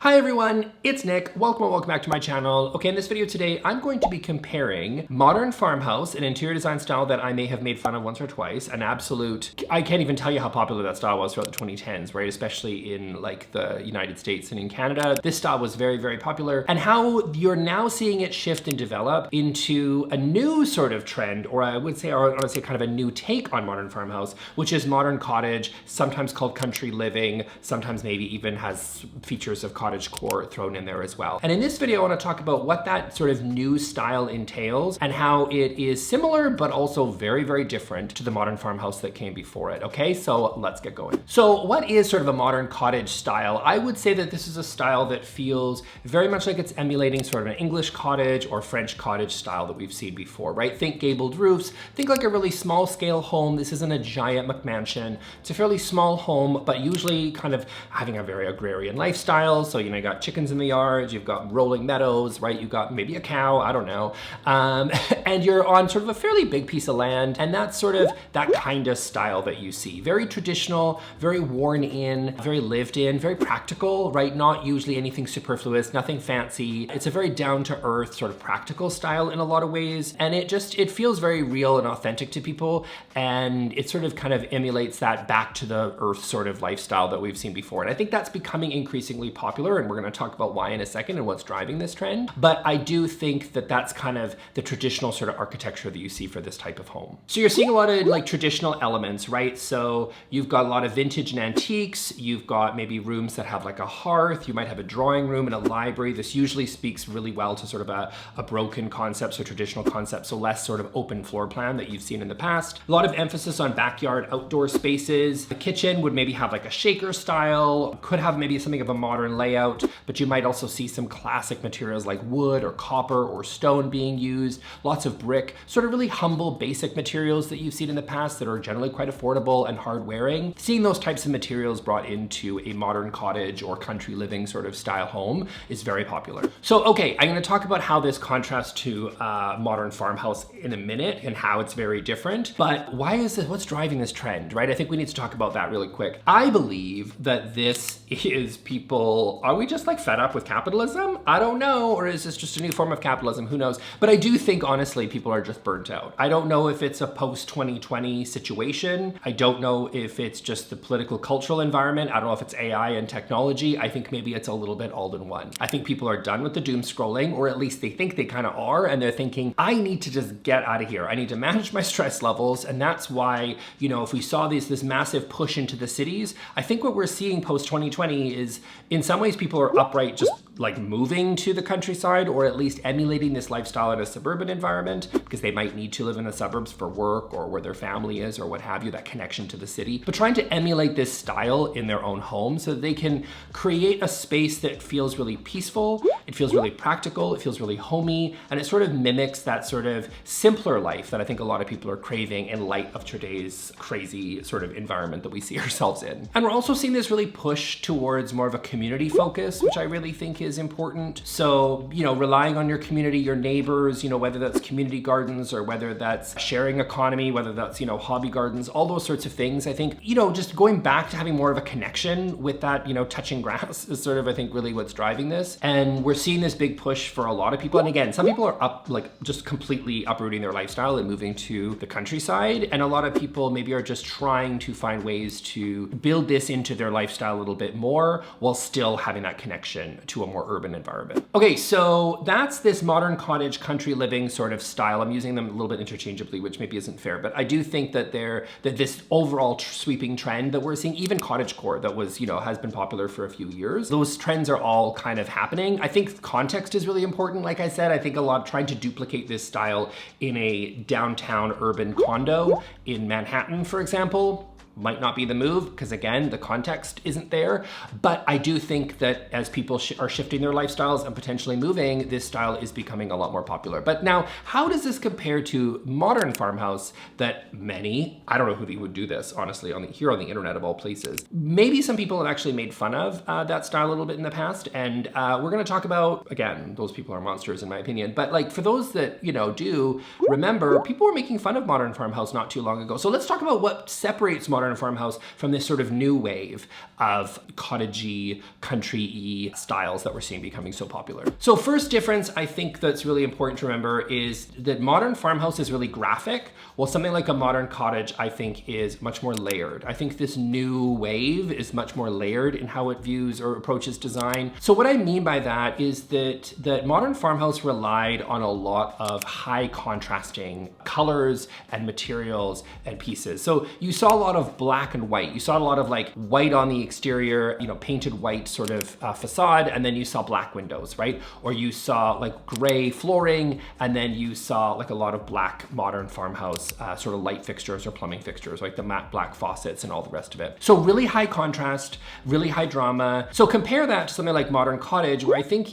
Hi everyone, it's Nick. Welcome back to my channel. Okay, in this video today, I'm going to be comparing modern farmhouse, an interior design style that I may have made fun of once or twice, an absolute, I can't even tell you how popular that style was throughout the 2010s, right? Especially in like the United States and in Canada. This style was very popular, and how you're now seeing it shift and develop into a new sort of trend, or I would say kind of a new take on modern farmhouse, which is modern cottage, sometimes called country living, sometimes maybe even has features of cottage core thrown in there as well. And in this video, I want to talk about what that sort of new style entails and how it is similar, but also very different to the modern farmhouse that came before it. Okay, so let's get going. So what is sort of a modern cottage style? I would say that this is a style that feels very much like it's emulating sort of an English cottage or French cottage style that we've seen before, right? Think gabled roofs, think like a really small scale home. This isn't a giant McMansion. It's a fairly small home, but usually kind of having a very agrarian lifestyle. So, you got chickens in the yard, you've got rolling meadows, right? You've got maybe a cow, I don't know. And you're on sort of a fairly big piece of land. And that's sort of that kind of style that you see. Very traditional, very worn in, very lived in, very practical, right? Not usually anything superfluous, nothing fancy. It's a very down to earth sort of practical style in a lot of ways. And it feels very real and authentic to people. And it sort of kind of emulates that back to the earth sort of lifestyle that we've seen before. And I think that's becoming increasingly popular, and we're going to talk about why in a second and what's driving this trend. But I do think that that's kind of the traditional sort of architecture that you see for this type of home. So you're seeing a lot of like traditional elements, right? So you've got a lot of vintage and antiques. You've got maybe rooms that have like a hearth. You might have a drawing room and a library. This usually speaks really well to sort of a broken concept, so traditional concept, so less sort of open floor plan that you've seen in the past. A lot of emphasis on backyard outdoor spaces. The kitchen would maybe have like a shaker style, could have maybe something of a modern layout, but you might also see some classic materials like wood or copper or stone being used, lots of brick, sort of really humble, basic materials that you've seen in the past that are generally quite affordable and hard wearing. Seeing those types of materials brought into a modern cottage or country living sort of style home is very popular. So, okay, I'm gonna talk about how this contrasts to modern farmhouse in a minute and how it's very different, but why is this, what's driving this trend, right? I think we need to talk about that really quick. I believe that this is people, are we just like fed up with capitalism? I don't know. Or is this just a new form of capitalism? Who knows? But I do think honestly, people are just burnt out. I don't know if it's a post-2020 situation. I don't know if it's just the political cultural environment. I don't know if it's AI and technology. I think maybe it's a little bit all in one. I think people are done with the doom scrolling, or at least they think they kind of are, and they're thinking, I need to just get out of here. I need to manage my stress levels. And that's why, if we saw this massive push into the cities, I think what we're seeing post-2020 is in some ways people are upright just like moving to the countryside, or at least emulating this lifestyle in a suburban environment because they might need to live in the suburbs for work or where their family is or what have you, that connection to the city, but trying to emulate this style in their own home so that they can create a space that feels really peaceful, it feels really practical, it feels really homey, and it sort of mimics that sort of simpler life that I think a lot of people are craving in light of today's crazy sort of environment that we see ourselves in. And we're also seeing this really push towards more of a community focus, which I really think is important. So, relying on your community, your neighbors, whether that's community gardens or whether that's sharing economy, whether that's, hobby gardens, all those sorts of things. I think, just going back to having more of a connection with that, touching grass is sort of, I think, really what's driving this. And we're seeing this big push for a lot of people. And again, some people are just completely uprooting their lifestyle and moving to the countryside. And a lot of people maybe are just trying to find ways to build this into their lifestyle a little bit more while still having that connection to a more urban environment. Okay, so that's this modern cottage country living sort of style. I'm using them a little bit interchangeably, which maybe isn't fair, but I do think that this overall sweeping trend that we're seeing, even cottagecore that was, has been popular for a few years, those trends are all kind of happening. I think context is really important. Like I said, I think a lot trying to duplicate this style in a downtown urban condo in Manhattan, for example, might not be the move because again, the context isn't there. But I do think that as people are shifting their lifestyles and potentially moving, this style is becoming a lot more popular. But now, how does this compare to modern farmhouse that many, I don't know who would do this, honestly, here on the internet of all places. Maybe some people have actually made fun of that style a little bit in the past. And we're gonna talk about, again, those people are monsters in my opinion. But like for those that, do remember, people were making fun of modern farmhouse not too long ago. So let's talk about what separates modern modern farmhouse from this sort of new wave of cottagey, country-y styles that we're seeing becoming so popular. So first difference I think that's really important to remember is that modern farmhouse is really graphic, while something like a modern cottage I think is much more layered. I think this new wave is much more layered in how it views or approaches design. So what I mean by that is that modern farmhouse relied on a lot of high contrasting colors and materials and pieces. So you saw a lot of black and white. You saw a lot of like white on the exterior, you know, painted white sort of facade, and then you saw black windows, right? Or you saw like gray flooring, and then you saw like a lot of black modern farmhouse sort of light fixtures or plumbing fixtures, like the matte black faucets and all the rest of it. So really high contrast, really high drama. So compare that to something like modern cottage, where I think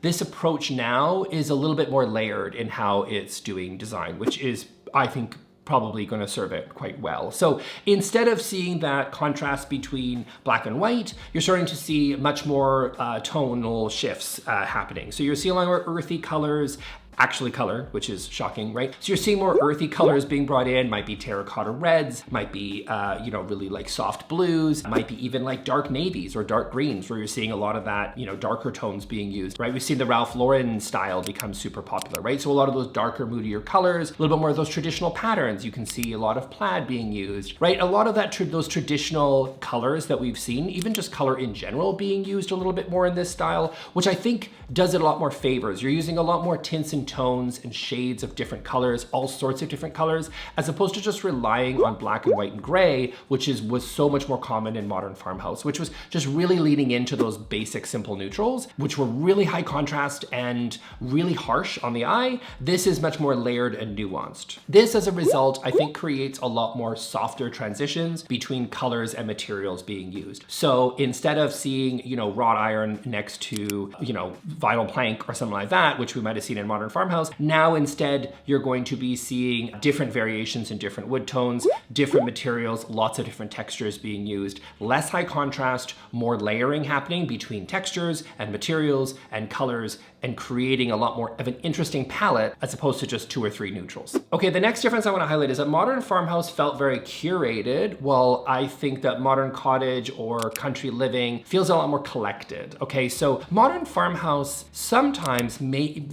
this approach now is a little bit more layered in how it's doing design, which is, I think, probably going to serve it quite well. So instead of seeing that contrast between black and white, you're starting to see much more tonal shifts happening. So you're seeing a lot more earthy colors, actually color, which is shocking, right? So you're seeing more earthy colors being brought in, might be terracotta reds, might be, you know, really like soft blues, might be even like dark navies or dark greens, where you're seeing a lot of that, you know, darker tones being used, right? We've seen the Ralph Lauren style become super popular, right? So a lot of those darker, moodier colors, a little bit more of those traditional patterns. You can see a lot of plaid being used, right? A lot of that, those traditional colors that we've seen, even just color in general being used a little bit more in this style, which I think does it a lot more favors. You're using a lot more tints and tones and shades of different colors, all sorts of different colors, as opposed to just relying on black and white and gray, which was so much more common in modern farmhouse, which was just really leaning into those basic simple neutrals, which were really high contrast and really harsh on the eye. This is much more layered and nuanced. This, as a result, I think creates a lot more softer transitions between colors and materials being used. So instead of seeing, you know, wrought iron next to, you know, vinyl plank or something like that, which we might have seen in modern farmhouse, now instead you're going to be seeing different variations in different wood tones, different materials, lots of different textures being used, less high contrast, more layering happening between textures and materials and colors, and creating a lot more of an interesting palette as opposed to just 2 or 3 neutrals. Okay, the next difference I want to highlight is that modern farmhouse felt very curated, while I think that modern cottage or country living feels a lot more collected. Okay, so modern farmhouse sometimes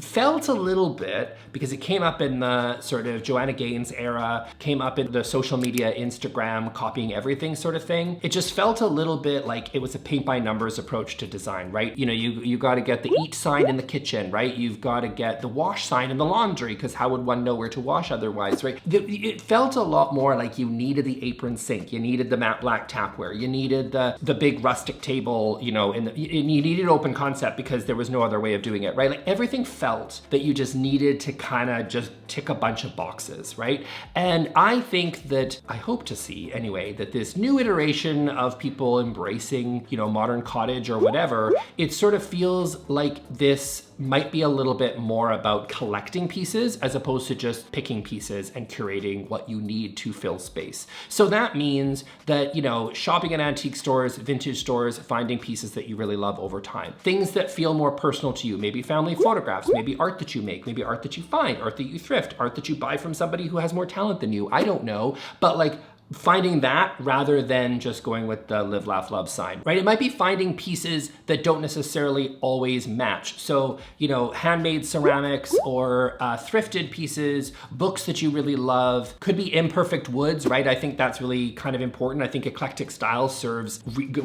felt a little bit, because it came up in the sort of Joanna Gaines era, came up in the social media, Instagram, copying everything sort of thing. It just felt a little bit like it was a paint by numbers approach to design, right? You know, you got to get the eat sign in the kitchen, right? You've got to get the wash sign in the laundry, because how would one know where to wash otherwise, right? It felt a lot more like you needed the apron sink, you needed the matte black tapware, you needed the big rustic table, you know, and you needed open concept because there was no other way of doing it, right? Like everything felt that you just needed to kind of just tick a bunch of boxes, right? And I think that, I hope to see anyway, that this new iteration of people embracing, you know, modern cottage or whatever, it sort of feels like this might be a little bit more about collecting pieces as opposed to just picking pieces and curating what you need to fill space. So that means that, you know, shopping in antique stores, vintage stores, finding pieces that you really love over time. Things that feel more personal to you, maybe family photographs, maybe art that you make, maybe art that you find, art that you thrift, art that you buy from somebody who has more talent than you. I don't know, but like, finding that rather than just going with the live, laugh, love sign, right? It might be finding pieces that don't necessarily always match. So, you know, handmade ceramics or thrifted pieces, books that you really love, could be imperfect woods, right? I think that's really kind of important. I think eclectic style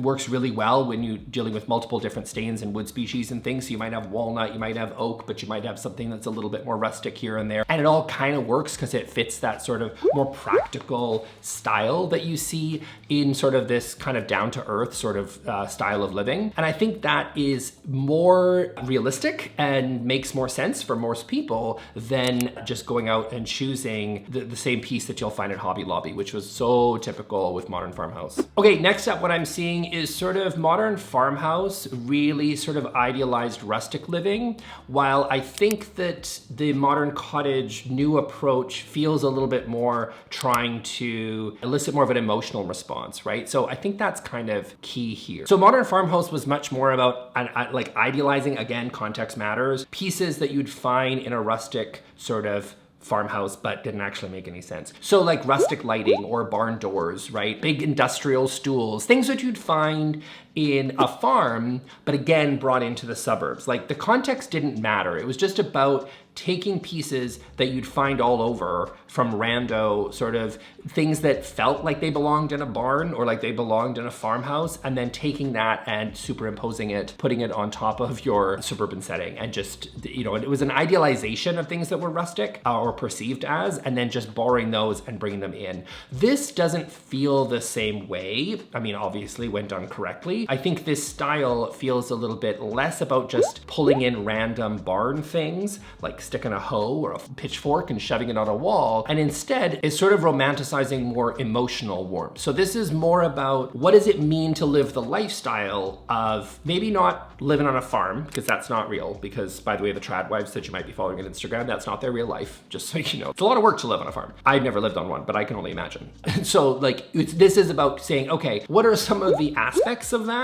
works really well when you're dealing with multiple different stains and wood species and things. So you might have walnut, you might have oak, but you might have something that's a little bit more rustic here and there. And it all kind of works because it fits that sort of more practical style that you see in sort of this kind of down to earth sort of style of living. And I think that is more realistic and makes more sense for most people than just going out and choosing the same piece that you'll find at Hobby Lobby, which was so typical with modern farmhouse. Okay, next up, what I'm seeing is sort of modern farmhouse really sort of idealized rustic living, while I think that the modern cottage new approach feels a little bit more trying to elicit more of an emotional response, right? So I think that's kind of key here. So modern farmhouse was much more about like idealizing, again, context matters, pieces that you'd find in a rustic sort of farmhouse, but didn't actually make any sense. So like rustic lighting or barn doors, right? Big industrial stools, things that you'd find in a farm, but again, brought into the suburbs. Like the context didn't matter. It was just about taking pieces that you'd find all over from rando sort of things that felt like they belonged in a barn or like they belonged in a farmhouse, and then taking that and superimposing it, putting it on top of your suburban setting, and just, you know, it was an idealization of things that were rustic or perceived as, and then just borrowing those and bringing them in. This doesn't feel the same way. I mean, obviously when done correctly. I think this style feels a little bit less about just pulling in random barn things, like sticking a hoe or a pitchfork and shoving it on a wall, and instead is sort of romanticizing more emotional warmth. So this is more about what does it mean to live the lifestyle of maybe not living on a farm, because that's not real, because by the way, the trad wives that you might be following on Instagram, that's not their real life, just so you know. It's a lot of work to live on a farm. I've never lived on one, but I can only imagine. So like, this is about saying, okay, what are some of the aspects of that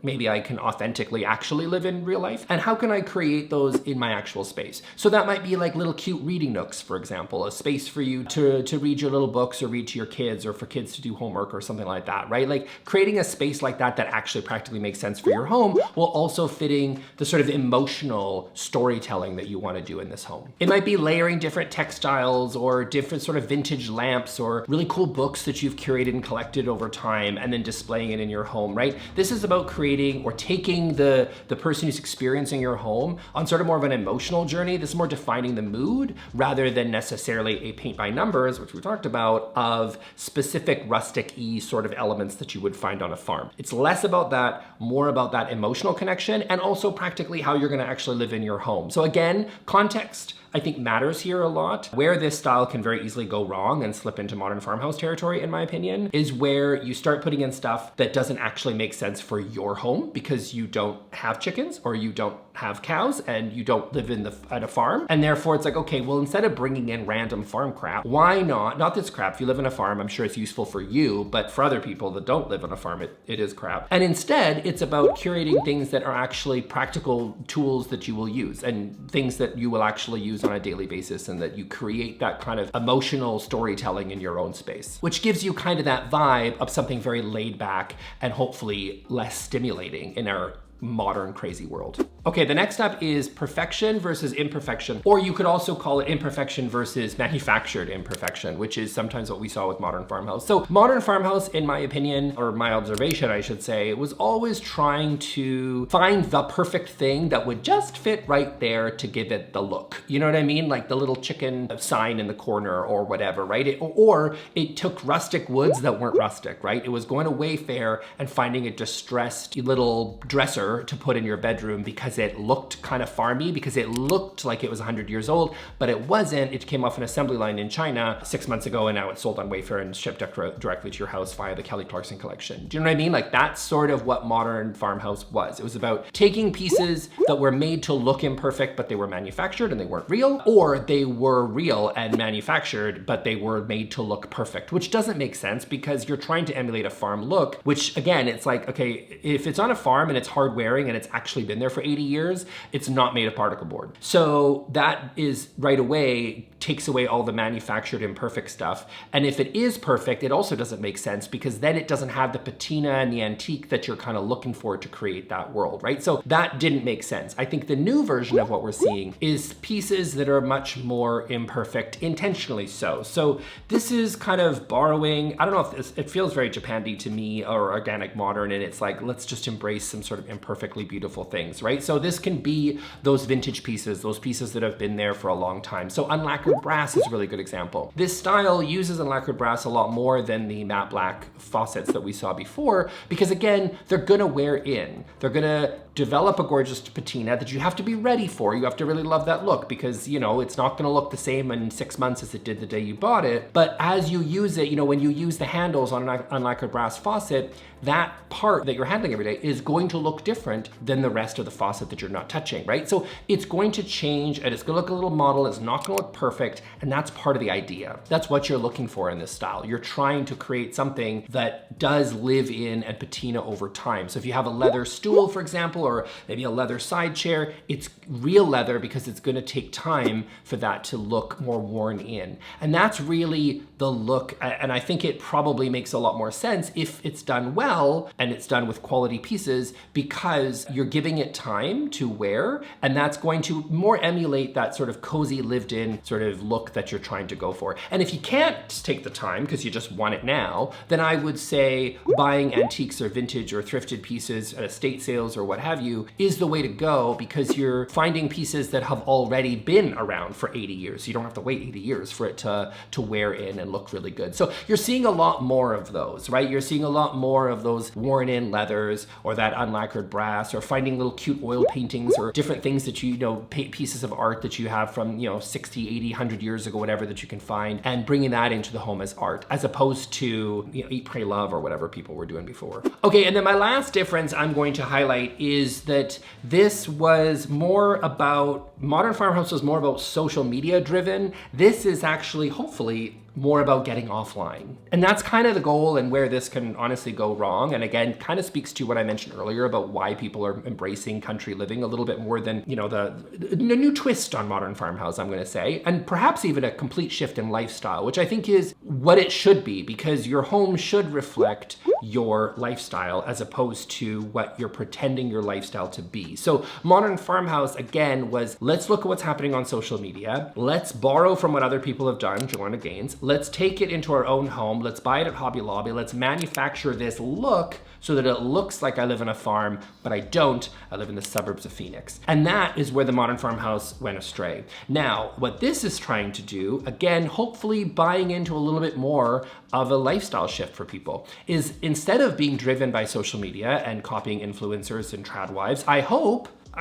maybe I can authentically actually live in real life, and how can I create those in my actual space? So that might be like little cute reading nooks, for example, a space for you to read your little books or read to your kids, or for kids to do homework or something like that, right? Like creating a space like that that actually practically makes sense for your home, while also fitting the sort of emotional storytelling that you want to do in this home. It might be layering different textiles or different sort of vintage lamps or really cool books that you've curated and collected over time, and then displaying it in your home, right? This is about creating or taking the person who's experiencing your home on sort of more of an emotional journey. This is more defining the mood rather than necessarily a paint by numbers, which we talked about, of specific rustic-y sort of elements that you would find on a farm. It's less about that, more about that emotional connection, and also practically how you're gonna actually live in your home. So again, context, I think, matters here a lot. Where this style can very easily go wrong and slip into modern farmhouse territory, in my opinion, is where you start putting in stuff that doesn't actually make sense for your home because you don't have chickens or you don't have cows and you don't live at a farm. And therefore it's like, okay, well, instead of bringing in random farm crap, why not this crap, if you live in a farm, I'm sure it's useful for you, but for other people that don't live on a farm, it is crap. And instead it's about curating things that are actually practical tools that you will use and things that you will actually use on a daily basis, and that you create that kind of emotional storytelling in your own space, which gives you kind of that vibe of something very laid back and hopefully less stimulating in our modern crazy world. Okay, the next up is perfection versus imperfection, or you could also call it imperfection versus manufactured imperfection, which is sometimes what we saw with modern farmhouse. So modern farmhouse, in my opinion, or my observation, I should say, was always trying to find the perfect thing that would just fit right there to give it the look. You know what I mean? Like the little chicken sign in the corner or whatever, right? Or it took rustic woods that weren't rustic, right? It was going to Wayfair and finding a distressed little dresser to put in your bedroom because it looked kind of farmy, because it looked like it was 100 years old, but it wasn't. It came off an assembly line in China 6 months ago, and now it's sold on Wayfair and shipped directly to your house via the Kelly Clarkson collection. Do you know what I mean? Like that's sort of what modern farmhouse was. It was about taking pieces that were made to look imperfect, but they were manufactured and they weren't real, or they were real and manufactured, but they were made to look perfect, which doesn't make sense because you're trying to emulate a farm look, which again, it's like, okay, if it's on a farm and it's hard wearing and it's actually been there for 80 years, it's not made of particle board. So that is right away takes away all the manufactured imperfect stuff. And if it is perfect, it also doesn't make sense because then it doesn't have the patina and the antique that you're kind of looking for to create that world, right? So that didn't make sense. I think the new version of what we're seeing is pieces that are much more imperfect, intentionally so. So this is kind of borrowing, I don't know if it feels very Japandi to me, or organic modern, and it's like, let's just embrace some sort of imperfectly beautiful things, right? So this can be those vintage pieces, those pieces that have been there for a long time. So unlacquered brass is a really good example. This style uses unlacquered brass a lot more than the matte black faucets that we saw before, because again, they're gonna wear in. They're gonna develop a gorgeous patina that you have to be ready for. You have to really love that look because, you know, it's not gonna look the same in 6 months as it did the day you bought it. But as you use it, you know, when you use the handles on an unlacquered brass faucet, that part that you're handling every day is going to look different than the rest of the faucet that you're not touching, right? So it's going to change and it's gonna look a little model, it's not gonna look perfect, and that's part of the idea. That's what you're looking for in this style. You're trying to create something that does live in and patina over time. So if you have a leather stool, for example, or maybe a leather side chair. It's real leather because it's gonna take time for that to look more worn in. And that's really the look, and I think it probably makes a lot more sense if it's done well and it's done with quality pieces, because you're giving it time to wear, and that's going to more emulate that sort of cozy lived in sort of look that you're trying to go for. And if you can't take the time because you just want it now, then I would say buying antiques or vintage or thrifted pieces at estate sales or what have you is the way to go, because you're finding pieces that have already been around for 80 years. You don't have to wait 80 years for it to wear in and look really good. So you're seeing a lot more of those, right? You're seeing a lot more of those worn in leathers or that unlacquered brass, or finding little cute oil paintings or different things that you know, pieces of art that you have from, 60, 80, 100 years ago, whatever, that you can find, and bringing that into the home as art, as opposed to Eat, Pray, Love or whatever people were doing before. Okay, and then my last difference I'm going to highlight is that this was more about, Modern Farmhouse was more about social media driven. This is actually, hopefully, more about getting offline. And that's kind of the goal, and where this can honestly go wrong. And again, kind of speaks to what I mentioned earlier about why people are embracing country living a little bit more than, the new twist on Modern Farmhouse, I'm gonna say. And perhaps even a complete shift in lifestyle, which I think is what it should be, because your home should reflect your lifestyle as opposed to what you're pretending your lifestyle to be. So Modern Farmhouse, again, was let's look at what's happening on social media. Let's borrow from what other people have done, Joanna Gaines. Let's take it into our own home. Let's buy it at Hobby Lobby. Let's manufacture this look so that it looks like I live on a farm, but I don't. I live in the suburbs of Phoenix. And that is where the Modern Farmhouse went astray. Now, what this is trying to do, again, hopefully buying into a little bit more of a lifestyle shift for people, is instead of being driven by social media and copying influencers and trad wives,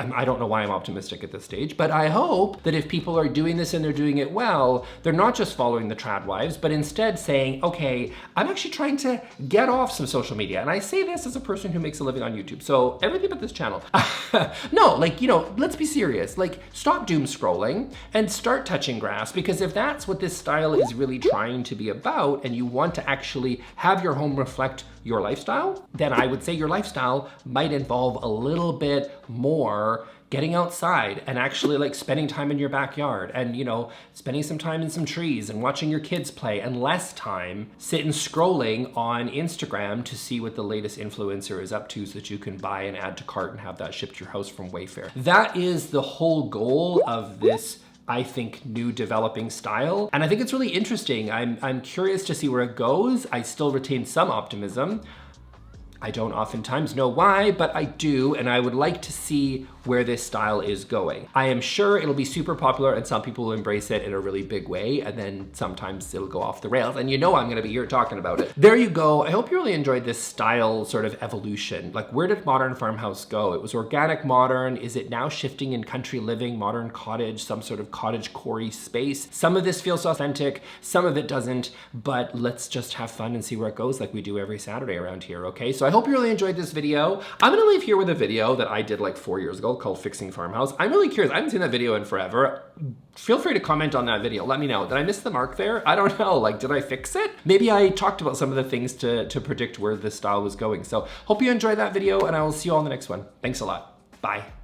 I don't know why I'm optimistic at this stage, but I hope that if people are doing this and they're doing it well, they're not just following the trad wives, but instead saying, okay, I'm actually trying to get off some social media. And I say this as a person who makes a living on YouTube, so everything but this channel. No, let's be serious. Stop doom scrolling and start touching grass, because if that's what this style is really trying to be about, and you want to actually have your home reflect your lifestyle, then I would say your lifestyle might involve a little bit more getting outside and actually spending time in your backyard and, spending some time in some trees and watching your kids play, and less time sitting scrolling on Instagram to see what the latest influencer is up to so that you can buy and add to cart and have that shipped to your house from Wayfair. That is the whole goal of this, I think, new developing style. And I think it's really interesting. I'm curious to see where it goes. I still retain some optimism. I don't oftentimes know why, but I do, and I would like to see where this style is going. I am sure it'll be super popular and some people will embrace it in a really big way, and then sometimes it'll go off the rails, and I'm gonna be here talking about it. There you go. I hope you really enjoyed this style sort of evolution. Where did Modern Farmhouse go? It was organic modern. Is it now shifting in country living, modern cottage, some sort of cottage core-y space? Some of this feels authentic, some of it doesn't, but let's just have fun and see where it goes, like we do every Saturday around here, okay? So I hope you really enjoyed this video. I'm gonna leave here with a video that I did 4 years ago called Fixing Farmhouse. I'm really curious. I haven't seen that video in forever. Feel free to comment on that video. Let me know. Did I miss the mark there? I don't know. Did I fix it? Maybe I talked about some of the things to predict where this style was going. So hope you enjoyed that video, and I will see you all in the next one. Thanks a lot. Bye.